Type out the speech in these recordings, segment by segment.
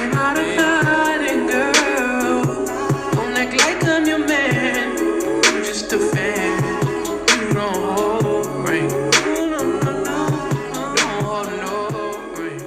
came out of nothing, girl. Don't act like I'm your man. I'm just a fan. You don't hold ring. Don't hold no ring.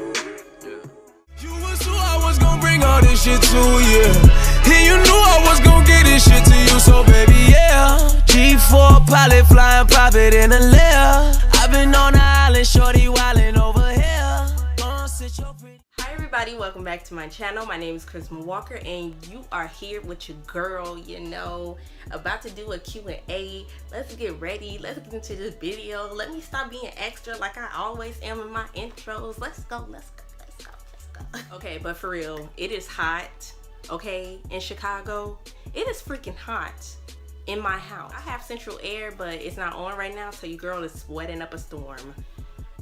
You was who I was gonna bring all this shit to, yeah. And you knew I was gonna get this shit to you, so baby, yeah. G4 pilot flying private in a lair. I've been on the island, shorty wildin' over here. Gonna sit your pretty. Hi everybody, welcome back to my channel. My name is Kharisma Walker and you are here with your girl, you know, about to do a Q&A. Let's get ready. Let's get into this video. Let me stop being extra like I always am in my intros. Let's go. Okay, but for real, it is hot, okay, in Chicago. It is freaking hot in my house. I have central air, but it's not on right now, so your girl is sweating up a storm.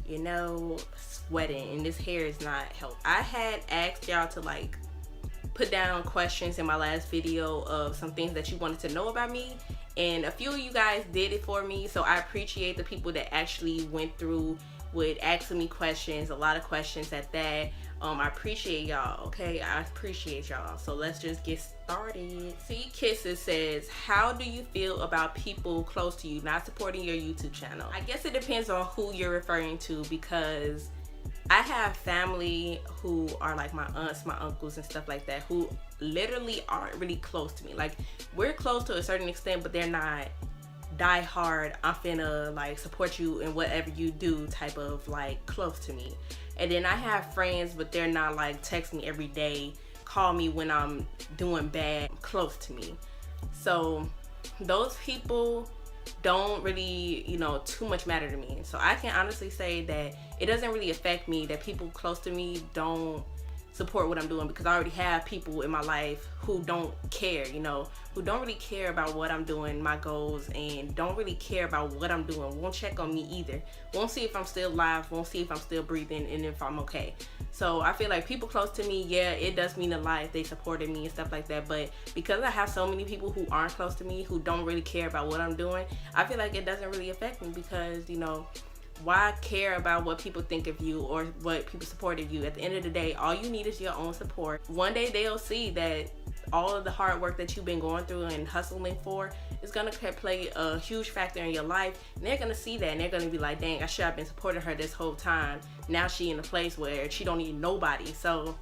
You know, sweating, and this hair is not helping. I had asked y'all to like put down questions in my last video of some things that you wanted to know about me, and a few of you guys did it for me, so I appreciate the people that actually went through with asking me questions, a lot of questions at that. I appreciate y'all, okay? I appreciate y'all. So let's just get started. C Kisses says, how do you feel about people close to you not supporting your YouTube channel? I guess it depends on who you're referring to, because I have family who are like my aunts, my uncles and stuff like that, who literally aren't really close to me. Like, we're close to a certain extent, but they're not die hard, I'm finna like support you in whatever you do type of like close to me. And then I have friends, but they're not like text me every day, call me when I'm doing bad, close to me. So those people don't really, you know, too much matter to me. So I can honestly say that it doesn't really affect me that people close to me don't support what I'm doing, because I already have people in my life who don't care, you know, who don't really care about what I'm doing, my goals, and don't really care about what I'm doing, won't check on me either, won't see if I'm still alive, won't see if I'm still breathing, and if I'm okay. So I feel like people close to me, yeah, it does mean a lot if they supported me and stuff like that, but because I have so many people who aren't close to me, who don't really care about what I'm doing, I feel like it doesn't really affect me, because, you know, why care about what people think of you or what people support of you? At the end of the day, all you need is your own support. One day they'll see that all of the hard work that you've been going through and hustling for is gonna play a huge factor in your life, and they're gonna see that and they're gonna be like, dang, I should have been supporting her this whole time. Now she in a place where she don't need nobody. So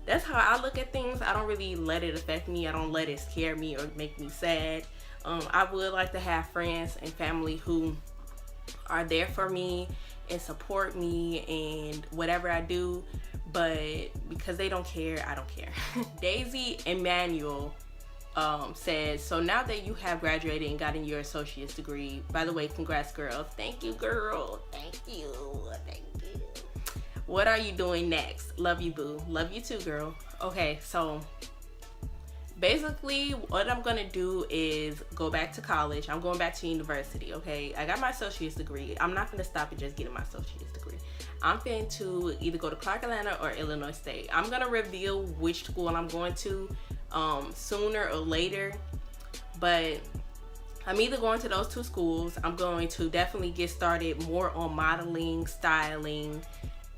that's how I look at things. I don't really let it affect me. I don't let it scare me or make me sad. I would like to have friends and family who are there for me and support me and whatever I do, but because they don't care, I don't care. Daisy Emmanuel says, so now that you have graduated and gotten your associate's degree, by the way, congrats girl. Thank you girl, thank you. What are you doing next? Love you boo. Love you too girl. Okay, so basically what I'm gonna do is go back to college. I'm going back to university, okay? I got my associate's degree. I'm not gonna stop at just getting my associate's degree. I'm going to either go to Clark Atlanta or Illinois State. I'm gonna reveal which school I'm going to sooner or later, but I'm either going to those two schools. I'm going to definitely get started more on modeling, styling,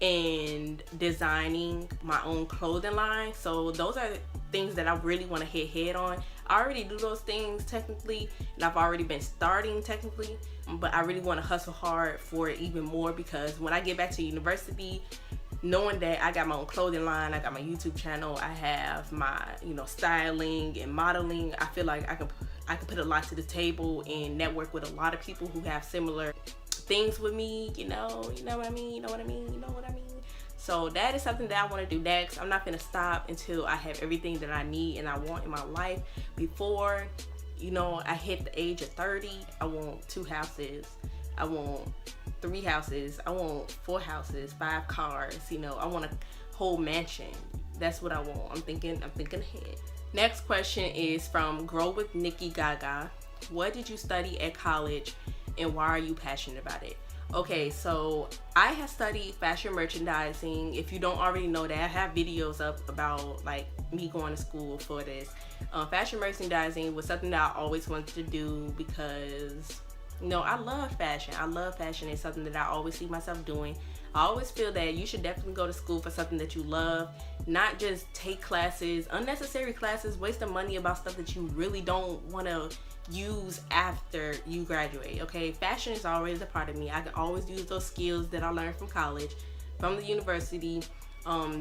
and designing my own clothing line. So those are things that I really want to hit head on. I already do those things technically, and I've already been starting technically, but I really want to hustle hard for it even more, because when I get back to university, knowing that I got my own clothing line, I got my YouTube channel, I have my, you know, styling and modeling, I feel like I can put a lot to the table and network with a lot of people who have similar things with me, you know what I mean. So that is something that I want to do next. I'm not gonna stop until I have everything that I need and I want in my life. Before, you know, I hit the age of 30, I want 2 houses, I want 3 houses, I want 4 houses, 5 cars, you know, I want a whole mansion. That's what I want. I'm thinking ahead. Next question is from Grow with Nikki Gaga. What did you study at college and why are you passionate about it? Okay, so I have studied fashion merchandising. If you don't already know that, I have videos up about like me going to school for this. Fashion merchandising was something that I always wanted to do because, you know, I love fashion. It's something that I always see myself doing. I always feel that you should definitely go to school for something that you love, not just take classes, unnecessary classes, wasting money about stuff that you really don't want to use after you graduate. Okay, fashion is always a part of me. I can always use those skills that I learned from college, from the university,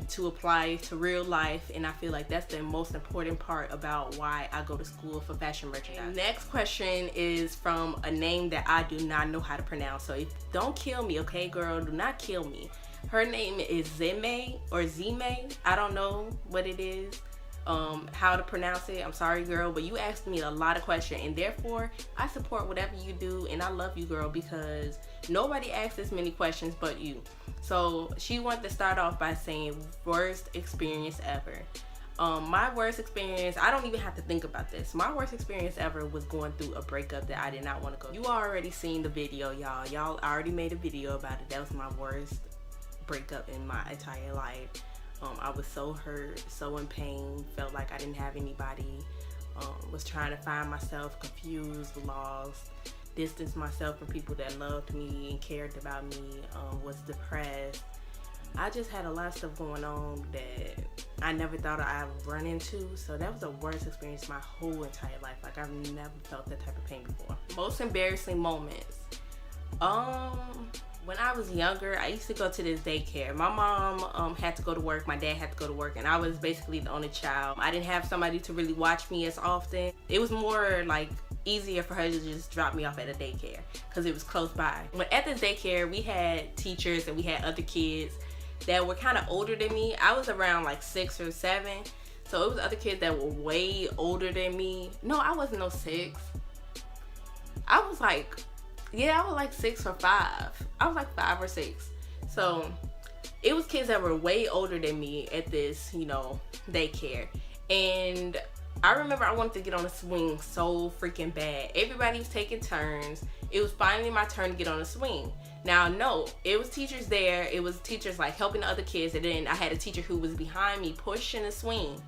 to apply to real life, and I feel like that's the most important part about why I go to school for fashion merchandise. Next question is from a name that I do not know how to pronounce, so don't kill me, okay, girl, do not kill me. Her name is Zeme or Zime. I don't know what it is, how to pronounce it. I'm sorry, girl, but you asked me a lot of questions, and therefore I support whatever you do, and I love you, girl, because nobody asks this many questions but you. So she wanted to start off by saying worst experience ever. My worst experience, I don't even have to think about this. My worst experience ever was going through a breakup that I did not want to go. You already seen the video, y'all. Y'all already made a video about it. That was my worst breakup in my entire life. I was so hurt, so in pain, felt like I didn't have anybody, was trying to find myself, confused, lost, distanced myself from people that loved me and cared about me, was depressed. I just had a lot of stuff going on that I never thought I would run into. So that was the worst experience my whole entire life. Like, I've never felt that type of pain before. Most embarrassing moments. When I was younger, I used to go to this daycare. My mom had to go to work, my dad had to go to work, and I was basically the only child. I didn't have somebody to really watch me as often. It was more like easier for her to just drop me off at a daycare because it was close by. But at this daycare, we had teachers and we had other kids that were kind of older than me. I was around like 6 or 7, so it was other kids that were way older than me. No, I wasn't no 6. I was like 6 or 5. I was like 5 or 6. So it was kids that were way older than me at this, daycare. And I remember I wanted to get on a swing so freaking bad. Everybody was taking turns. It was finally my turn to get on a swing. Now, no, it was teachers there. It was teachers like helping the other kids. And then I had a teacher who was behind me pushing the swing.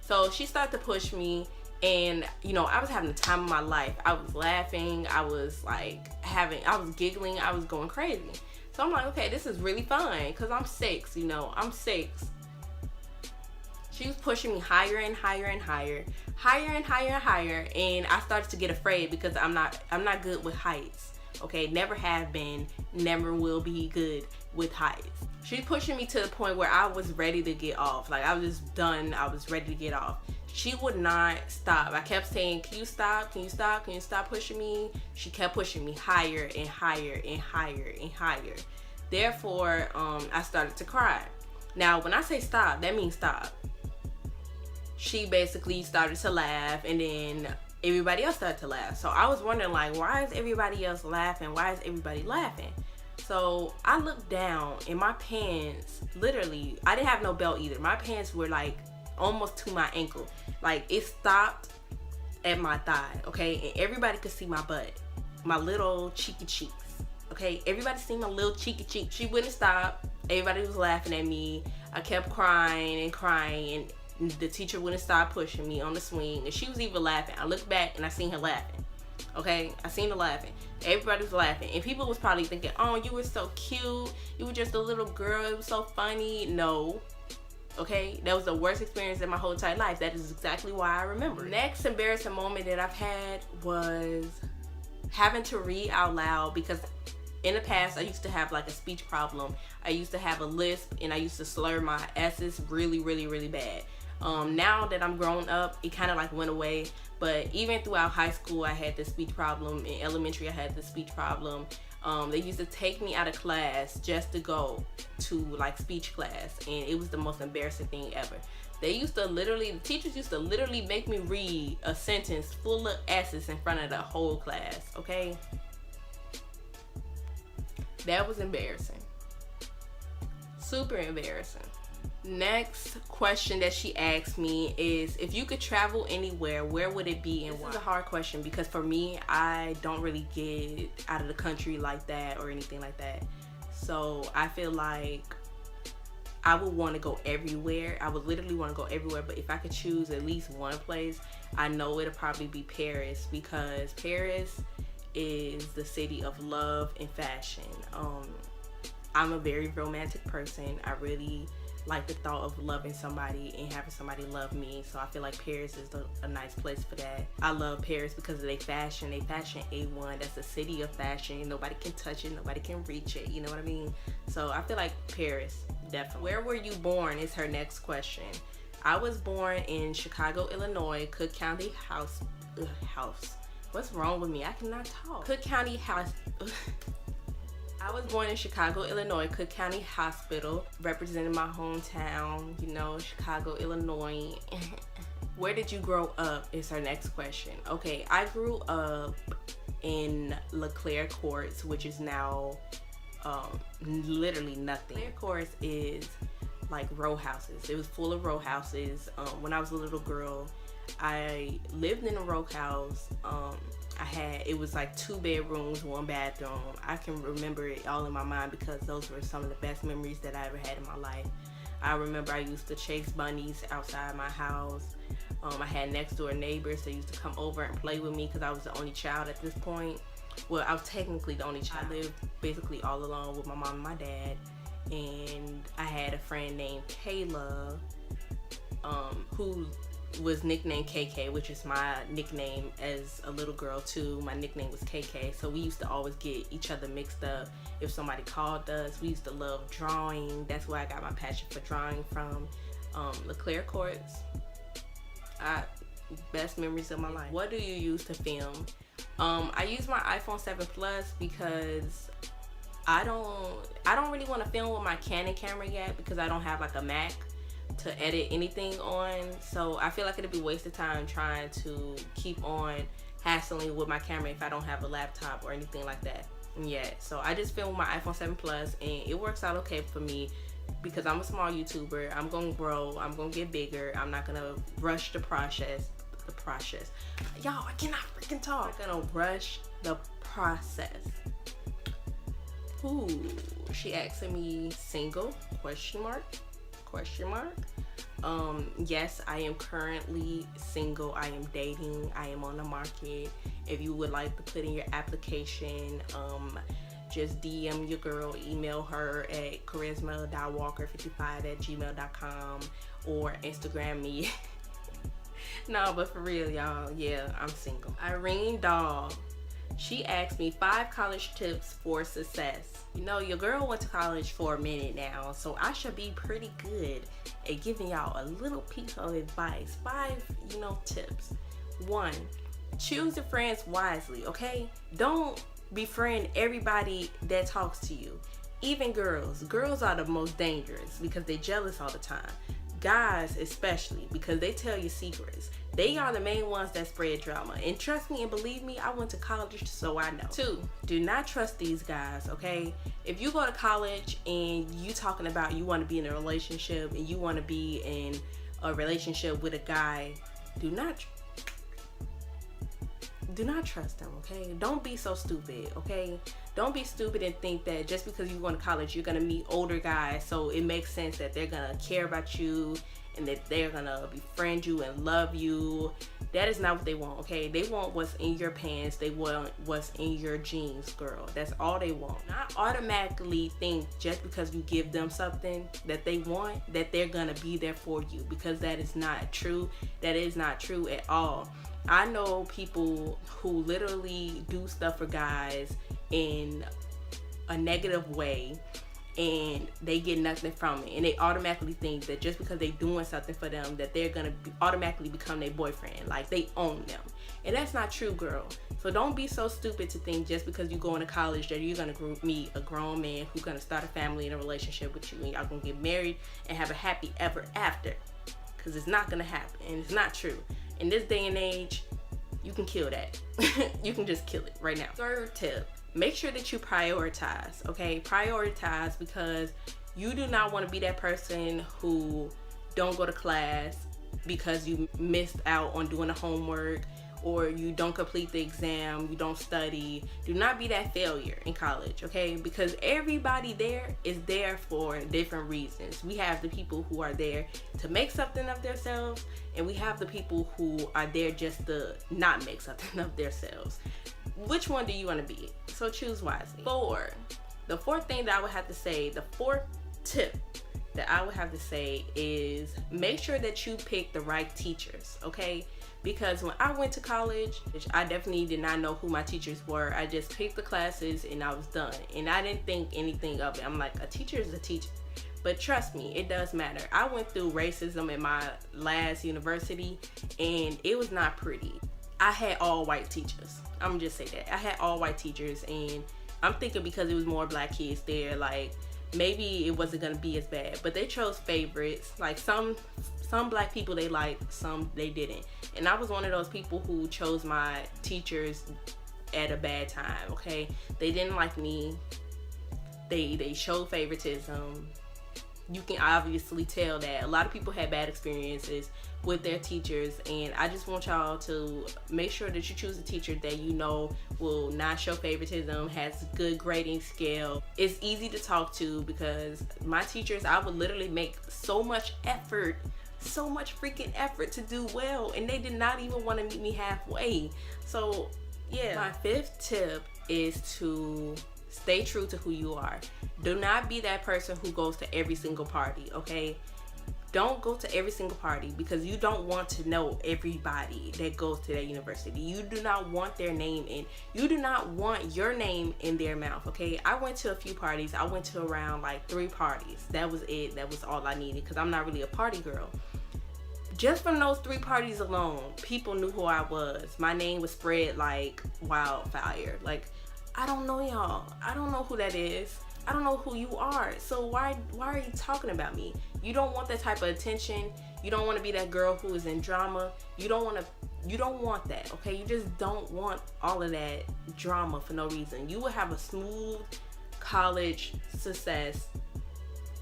So she started to push me. And I was having the time of my life. I was laughing, I was giggling, I was going crazy. So I'm like, okay, this is really fun because I'm 6, I'm 6. She was pushing me higher and higher and higher, higher and higher and higher, and I started to get afraid because I'm not good with heights. Okay, never have been, never will be good with heights. She's pushing me to the point where I was ready to get off. Like, I was just done, I was ready to get off. She would not stop. I kept saying, can you stop? Can you stop? Can you stop pushing me? She kept pushing me higher and higher and higher and higher. Therefore, I started to cry. Now, when I say stop, that means stop. She basically started to laugh, and then everybody else started to laugh. So I was wondering, like, why is everybody else laughing? Why is everybody laughing? So I looked down, and my pants, literally, I didn't have no belt either. My pants were like almost to my ankle. Like, it stopped at my thigh, okay? And everybody could see my butt, my little cheeky cheeks, okay? Everybody seen my little cheeky cheek. She wouldn't stop. Everybody was laughing at me. I kept crying and crying, and the teacher wouldn't stop pushing me on the swing, and she was even laughing. I looked back and I seen her laughing, okay? I seen her laughing. Everybody was laughing, and people was probably thinking, oh, you were so cute, you were just a little girl, it was so funny. No. Okay, that was the worst experience in my whole entire life. That is exactly why I remember. Next embarrassing moment that I've had was having to read out loud, because in the past I used to have like a speech problem. I used to have a lisp, and I used to slur my S's really, really, really bad. Now that I'm grown up, it kind of like went away. But even throughout high school, I had this speech problem. In elementary, I had this speech problem. They used to take me out of class just to go to like speech class, and it was the most embarrassing thing ever. The teachers used to literally make me read a sentence full of S's in front of the whole class, okay? That was embarrassing. Super embarrassing. Next question that she asked me is, if you could travel anywhere, where would it be and why? This is a hard question because for me, I don't really get out of the country like that or anything like that. So I feel like I would want to go everywhere. I would literally want to go everywhere, but if I could choose at least one place, I know it'll probably be Paris, because Paris is the city of love and fashion. I'm a very romantic person. I really like the thought of loving somebody and having somebody love me. So I feel like Paris is a nice place for that. I love Paris because of their fashion. They fashion A1. That's a city of fashion. Nobody can touch it. Nobody can reach it. You know what I mean? So I feel like Paris, definitely. Where were you born is her next question. I was born in Chicago, Illinois, Cook County House. What's wrong with me? I cannot talk. Cook County House. I was born in Chicago, Illinois, Cook County Hospital, representing my hometown, you know, Chicago, Illinois. Where did you grow up is her next question. Okay, I grew up in LeClaire Courts, which is now literally nothing. LeClaire Courts is like row houses. It was full of row houses. When I was a little girl, I lived in a row house. It was like 2 bedrooms, 1 bathroom. I can remember it all in my mind because those were some of the best memories that I ever had in my life. I remember I used to chase bunnies outside my house. I had next door neighbors that used to come over and play with me because I was the only child at this point. Well, I was technically the only child. I lived basically all alone with my mom and my dad. And I had a friend named Kayla, who was nicknamed KK, which is my nickname as a little girl too. My nickname was KK, so we used to always get each other mixed up if somebody called us. We used to love drawing. That's where I got my passion for drawing from. LeClaire Courts, best memories of my life. What do you use to film? I use my iPhone 7 Plus because I don't really want to film with my Canon camera yet because I don't have like a Mac to edit anything on. So I feel like it'd be a waste of time trying to keep on hassling with my camera if I don't have a laptop or anything like that yet. So I just film with my iPhone 7 Plus and it works out okay for me because I'm a small YouTuber. I'm gonna grow, I'm gonna get bigger. I'm not gonna rush the process. Y'all, I cannot freaking talk. I'm not gonna rush the process. Ooh, she asking me single, question mark. Yes, I am currently single. I am dating. I am on the market. If you would like to put in your application, just DM your girl, email her at charisma.walker55@gmail.com or Instagram me. No, but for real, y'all, yeah, I'm single. Irene Dog, she asked me 5 college tips for success. You know, your girl went to college for a minute now, so I should be pretty good at giving y'all a little piece of advice. 5, tips. 1, choose your friends wisely, okay? Don't befriend everybody that talks to you. Even girls. Girls are the most dangerous because they're jealous all the time. Guys especially, because they tell you secrets. They are the main ones that spread drama. And trust me and believe me, I went to college, so I know. 2, do not trust these guys, okay? If you go to college and you talking about you want to be in a relationship and you want to be in a relationship with a guy, do not trust them, okay? Don't be so stupid, okay? Don't be stupid and think that just because you go to college, you're gonna meet older guys, so it makes sense that they're gonna care about you and that they're gonna befriend you and love you. That is not what they want, okay? They want what's in your pants. They want what's in your jeans, girl. That's all they want. Not automatically think just because you give them something that they want, that they're gonna be there for you, because that is not true. That is not true at all. I know people who literally do stuff for guys in a negative way and they get nothing from it, and they automatically think that just because they're doing something for them that they're gonna automatically become their boyfriend, like they own them. And that's not true, girl. So don't be so stupid to think just because you go into college that you're gonna meet a grown man who's gonna start a family and a relationship with you and y'all gonna get married and have a happy ever after, because it's not gonna happen and it's not true. In this day and age, you can kill that. You can just kill it right now. 3rd tip, make sure that you prioritize, okay? Prioritize, because you do not want to be that person who don't go to class because you missed out on doing the homework, or you don't complete the exam, you don't study. Do not be that failure in college, okay? Because everybody there is there for different reasons. We have the people who are there to make something of themselves, and we have the people who are there just to not make something of themselves. Which one do you want to be? So choose wisely. 4, The fourth thing that I would have to say, the fourth tip that I would have to say is make sure that you pick the right teachers, okay? Because when I went to college, I definitely did not know who my teachers were. I just picked the classes and I was done. And I didn't think anything of it. I'm like, a teacher is a teacher. But trust me, it does matter. I went through racism in my last university and it was not pretty. I had all white teachers. I'm gonna just say that. I had all white teachers, and I'm thinking because it was more black kids there, like maybe it wasn't gonna be as bad. But they chose favorites. Like some black people they liked, some they didn't. And I was one of those people who chose my teachers at a bad time, okay? They didn't like me. They showed favoritism. You can obviously tell that a lot of people had bad experiences with their teachers, and I just want y'all to make sure that you choose a teacher that you know will not show favoritism, has good grading scale, is easy to talk to, because my teachers, I would literally make so much freaking effort to do well, and they did not even want to meet me halfway. So yeah, my fifth tip is to stay true to who you are. Do not be that person who goes to every single party, okay? Don't go to every single party, because you don't want to know everybody that goes to that university. You do not want their name in. You do not want your name in their mouth, okay? I went to a few parties. I went to around like 3 parties. That was it. That was all I needed, because I'm not really a party girl. Just from those 3 parties alone, people knew who I was. My name was spread like wildfire. Like, I don't know y'all. I don't know who that is. I don't know who you are. So why are you talking about me? You don't want that type of attention. You don't want to be that girl who is in drama. You don't want that, okay? You just don't want all of that drama for no reason. You will have a smooth college success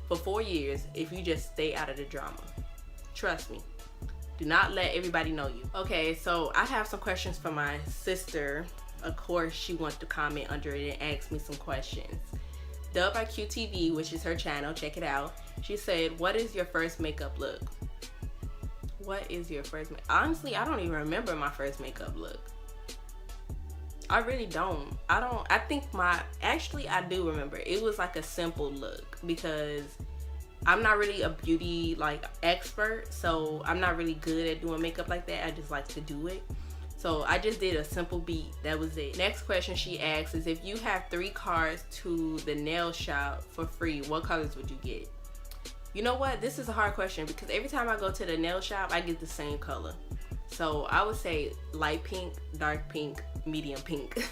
for 4 years if you just stay out of the drama. Trust me. Do not let everybody know you. Okay, so I have some questions for my sister. Of course, she wants to comment under it and ask me some questions. Dub by QTV, which is her channel, check it out. She said, what is your first makeup look? What is your first makeup? Honestly, I don't even remember my first makeup look. I really don't. Actually, I do remember. It was like a simple look, because I'm not really a beauty like expert, so I'm not really good at doing makeup like that. I just like to do it. So I just did a simple beat. That was it. Next question she asks is, if you have 3 cars to the nail shop for free, what colors would you get? You know what? This is a hard question, because every time I go to the nail shop, I get the same color. So I would say light pink, dark pink, medium pink.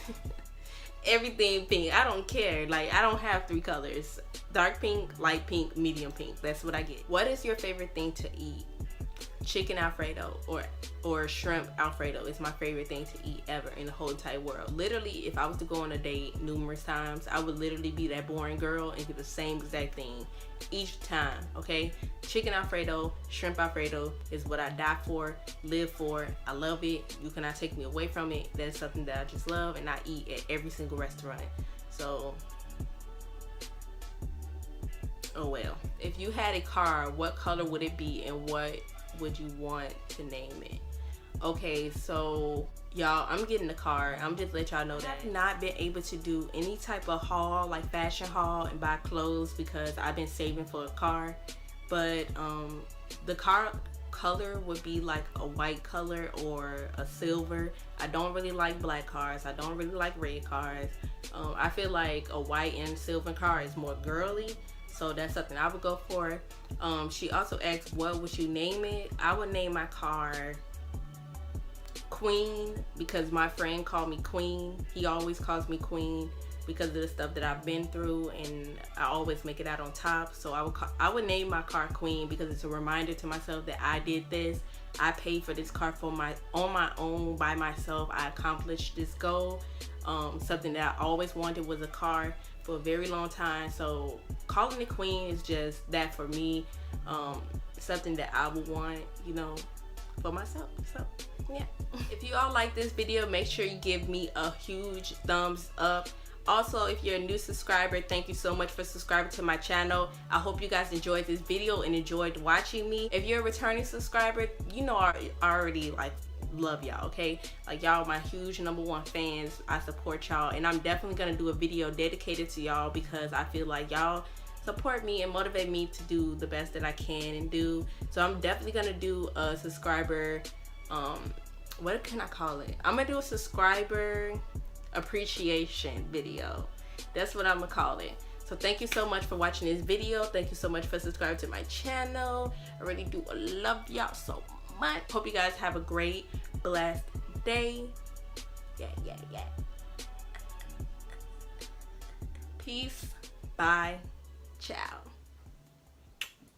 Everything pink. I don't care. Like, I don't have 3 colors. Dark pink, light pink, medium pink. That's what I get. What is your favorite thing to eat? Chicken Alfredo or shrimp Alfredo is my favorite thing to eat ever in the whole entire world. Literally, if I was to go on a date numerous times, I would literally be that boring girl and get the same exact thing each time, okay? Chicken Alfredo, shrimp Alfredo is what I die for, live for. I love it. You cannot take me away from it. That is something that I just love, and I eat at every single restaurant. So, oh well. If you had a car, what color would it be, and what would you want to name it? Okay, so y'all, I'm getting a car. I'm just let y'all know that I've not been able to do any type of haul, like fashion haul, and buy clothes, because I've been saving for a car. But the car color would be like a white color or a silver. I don't really like black cars. I don't really like red cars. I feel like a white and silver car is more girly. So that's something I would go for. She also asked, what would you name it? I would name my car Queen, because my friend called me Queen. He always calls me Queen because of the stuff that I've been through, and I always make it out on top. So I would name my car Queen, because it's a reminder to myself that I did this. I paid for this car on my own by myself. I accomplished this goal. Something that I always wanted was a car for a very long time. So calling it Queen is just that for me. Something that I would want, you know, for myself. So yeah. If you all like this video, make sure you give me a huge thumbs up. Also, if you're a new subscriber, thank you so much for subscribing to my channel. I hope you guys enjoyed this video and enjoyed watching me. If you're a returning subscriber, you know I already like love y'all, okay? Like, y'all my huge #1 fans. I support y'all, and I'm definitely gonna do a video dedicated to y'all because I feel like y'all support me and motivate me to do the best that I can and do. So I'm definitely gonna do a subscriber, what can I call it? I'm gonna do a subscriber appreciation video. That's what I'm gonna call it. So thank you so much for watching this video. Thank you so much for subscribing to my channel. I really do love y'all so much. Hope you guys have a great, blessed day. Yeah. Peace. Bye. Ciao.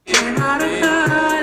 Came out of love.